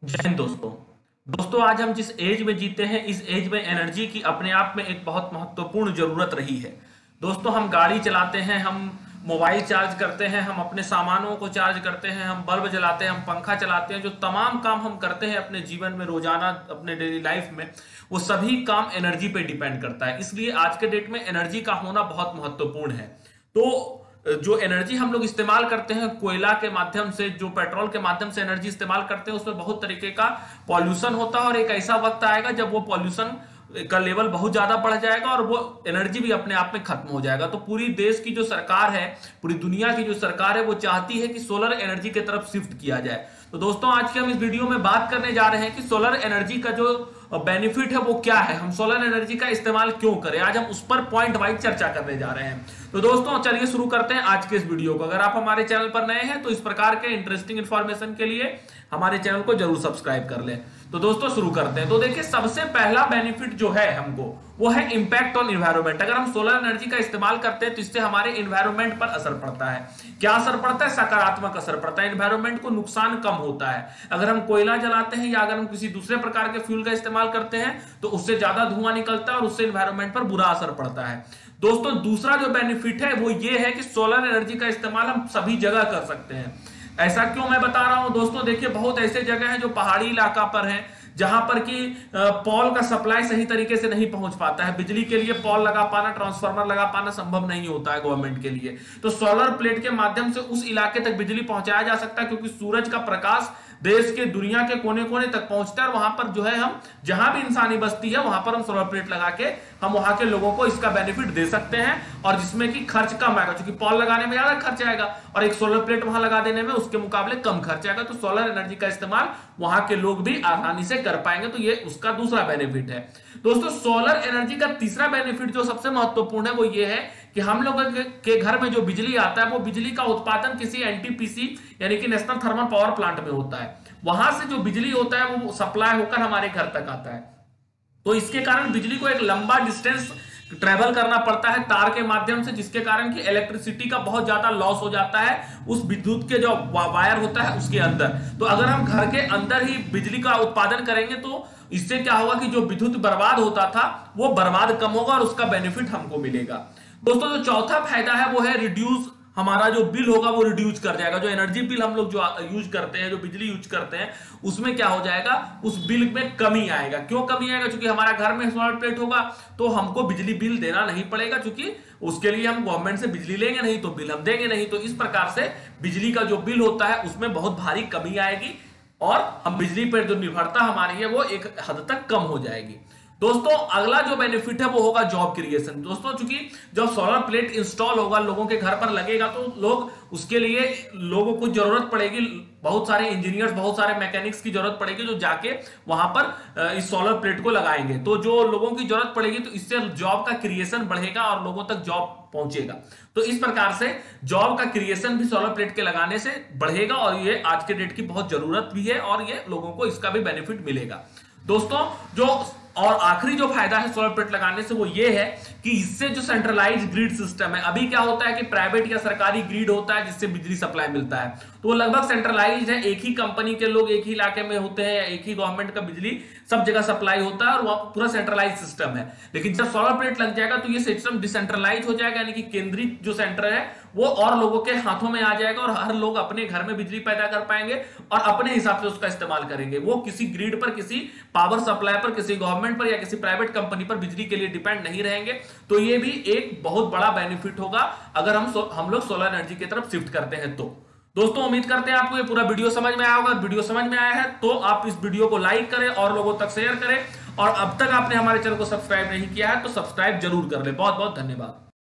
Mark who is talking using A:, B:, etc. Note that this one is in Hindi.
A: जय हिंद दोस्तों। आज हम जिस एज में जीते हैं, इस एज में एनर्जी की अपने आप में एक बहुत महत्वपूर्ण जरूरत रही है। दोस्तों, हम गाड़ी चलाते हैं, हम मोबाइल चार्ज करते हैं, हम अपने सामानों को चार्ज करते हैं, हम बल्ब जलाते हैं, हम पंखा चलाते हैं। जो तमाम काम हम करते हैं अपने जीवन में, रोजाना अपने डेली लाइफ में, वो सभी काम एनर्जी पे डिपेंड करता है। इसलिए आज के डेट में एनर्जी का होना बहुत महत्वपूर्ण है। तो जो एनर्जी हम लोग इस्तेमाल करते हैं कोयला के माध्यम से, जो पेट्रोल के माध्यम से एनर्जी इस्तेमाल करते हैं, उसमें बहुत तरीके का पॉल्यूशन होता है। और एक ऐसा वक्त आएगा जब वो पॉल्यूशन का लेवल बहुत ज्यादा बढ़ जाएगा और वो एनर्जी भी अपने आप में खत्म हो जाएगा। तो पूरी देश की जो सरकार है, पूरी दुनिया की जो सरकार है, वो चाहती है कि सोलर एनर्जी की तरफ शिफ्ट किया जाए। तो दोस्तों, आज के हम इस वीडियो में बात करने जा रहे हैं कि सोलर एनर्जी का जो बेनिफिट है वो क्या है, हम सोलर एनर्जी का इस्तेमाल क्यों करें। आज हम उस पर पॉइंट वाइज चर्चा करने जा रहे हैं। तो दोस्तों, चलिए शुरू करते हैं आज के इस वीडियो को। अगर आप हमारे चैनल पर नए हैं तो इस प्रकार के इंटरेस्टिंग इंफॉर्मेशन के लिए हमारे चैनल को जरूर सब्सक्राइब कर लें। तो दोस्तों, शुरू करते हैं। तो देखिए, सबसे पहला बेनिफिट जो है हमको, वो है इंपैक्ट ऑन इन्वायरमेंट। अगर हम सोलर एनर्जी का इस्तेमाल करते हैं तो इससे हमारे इन्वायरमेंट पर असर पड़ता है। क्या असर पड़ता है? सकारात्मक असर पड़ता है। इन्वायरमेंट को नुकसान कम होता है। अगर हम कोयला जलाते हैं या अगर हम किसी दूसरे प्रकार के फ्यूल का इस्तेमाल करते हैं तो उससे ज्यादा धुआं निकलता है और उससे इन्वायरमेंट पर बुरा असर पड़ता है। दोस्तों, दूसरा जो बेनिफिट है वो ये है कि सोलर एनर्जी का इस्तेमाल हम सभी जगह कर सकते हैं। ऐसा क्यों मैं बता रहा हूं दोस्तों? देखिए, बहुत ऐसे जगह हैं जो पहाड़ी इलाका पर हैं, जहां पर कि पॉल का सप्लाई सही तरीके से नहीं पहुंच पाता है। बिजली के लिए पॉल लगा पाना, ट्रांसफार्मर लगा पाना संभव नहीं होता है गवर्नमेंट के लिए। तो सोलर प्लेट के माध्यम से उस इलाके तक बिजली पहुंचाया जा सकता है, क्योंकि सूरज का प्रकाश देश के दुनिया के कोने कोने तक पहुंचता है। और वहां पर जो है, हम जहां भी इंसानी बस्ती है वहां पर हम सोलर प्लेट लगा के हम वहां के लोगों को इसका बेनिफिट दे सकते हैं। और जिसमें कि खर्च कम आएगा, क्योंकि पॉल लगाने में ज्यादा खर्च आएगा और एक सोलर प्लेट वहां लगा देने में उसके मुकाबले कम खर्च आएगा। तो सोलर एनर्जी का इस्तेमाल वहां के लोग भी आसानी से कर पाएंगे। तो ये उसका दूसरा बेनिफिट है। दोस्तों, सोलर एनर्जी का तीसरा बेनिफिट जो सबसे महत्वपूर्ण है वो ये है कि हम लोगों के घर में जो बिजली आता है, वो बिजली का उत्पादन किसी एनटीपीसी यानी कि नेशनल थर्मल पावर प्लांट में होता है। वहां से जो बिजली होता है वो सप्लाई होकर हमारे घर तक आता है। तो इसके कारण बिजली को एक लंबा डिस्टेंस ट्रेवल करना पड़ता है तार के माध्यम से, जिसके कारण कि इलेक्ट्रिसिटी का बहुत ज्यादा लॉस हो जाता है उस विद्युत के जो वायर होता है उसके अंदर। तो अगर हम घर के अंदर ही बिजली का उत्पादन करेंगे तो इससे क्या होगा कि जो विद्युत बर्बाद होता था वो बर्बाद कम होगा और उसका बेनिफिट हमको मिलेगा। दोस्तों, जो चौथा फायदा है वो है रिड्यूस, हमारा जो बिल होगा वो रिड्यूस कर जाएगा। जो एनर्जी बिल हम लोग जो यूज करते हैं, जो बिजली यूज करते हैं, उसमें क्या हो जाएगा, उस बिल में कमी आएगा। क्यों कमी आएगा? क्योंकि हमारा घर में सोलर प्लेट होगा तो हमको बिजली बिल देना नहीं पड़ेगा, क्योंकि उसके लिए हम गवर्नमेंट से बिजली लेंगे नहीं तो बिल हम देंगे नहीं। तो इस प्रकार से बिजली का जो बिल होता है उसमें बहुत भारी कमी आएगी और हम बिजली पर जो निर्भरता हमारी है वो एक हद तक कम हो जाएगी। दोस्तों, अगला जो बेनिफिट है वो होगा जॉब क्रिएशन। दोस्तों, चूंकि जब सोलर प्लेट इंस्टॉल होगा, लोगों के घर पर लगेगा, तो लोग उसके लिए लोगों को जरूरत पड़ेगी, बहुत सारे इंजीनियर्स, बहुत सारे मैकेनिक्स की जरूरत पड़ेगी जो जाके वहां पर इस सोलर प्लेट को लगाएंगे। तो जो लोगों की जरूरत पड़ेगी तो इससे जॉब का क्रिएशन बढ़ेगा और लोगों तक जॉब पहुंचेगा। तो इस प्रकार से जॉब का क्रिएशन भी सोलर प्लेट के लगाने से बढ़ेगा और ये आज के डेट की बहुत जरूरत भी है और ये लोगों को इसका भी बेनिफिट मिलेगा। दोस्तों, जो और आखिरी जो फायदा है सोलर प्लेट लगाने से वो ये है कि इससे जो सेंट्रलाइज ग्रिड सिस्टम है, अभी क्या होता है कि प्राइवेट या सरकारी ग्रिड होता है जिससे बिजली सप्लाई मिलता है, तो वो लगभग सेंट्रलाइज है। एक ही कंपनी के लोग एक ही इलाके में होते हैं या एक ही गवर्नमेंट का बिजली सब जगह सप्लाई होता है और वहां पूरा सेंट्रलाइज सिस्टम है। लेकिन जब सोलर प्लेट लग जाएगा तो ये सिस्टम डिसेंट्रलाइज हो जाएगा, यानी कि केंद्रित जो सेंटर है वो और लोगों के हाथों में आ जाएगा और हर लोग अपने घर में बिजली पैदा कर पाएंगे और अपने हिसाब से उसका इस्तेमाल करेंगे। वो किसी ग्रिड पर, किसी पावर सप्लाई पर, किसी गवर्नमेंट पर या किसी प्राइवेट कंपनी पर बिजली के लिए डिपेंड नहीं रहेंगे। तो ये भी एक बहुत बड़ा बेनिफिट होगा अगर हम लोग सोलर एनर्जी की तरफ शिफ्ट करते हैं। तो दोस्तों, उम्मीद करते हैं आपको ये पूरा वीडियो समझ में आया होगा। वीडियो समझ में आया है तो आप इस वीडियो को लाइक करें और लोगों तक शेयर करें, और अब तक आपने हमारे चैनल को सब्सक्राइब नहीं किया है तो सब्सक्राइब जरूर कर ले। बहुत बहुत धन्यवाद।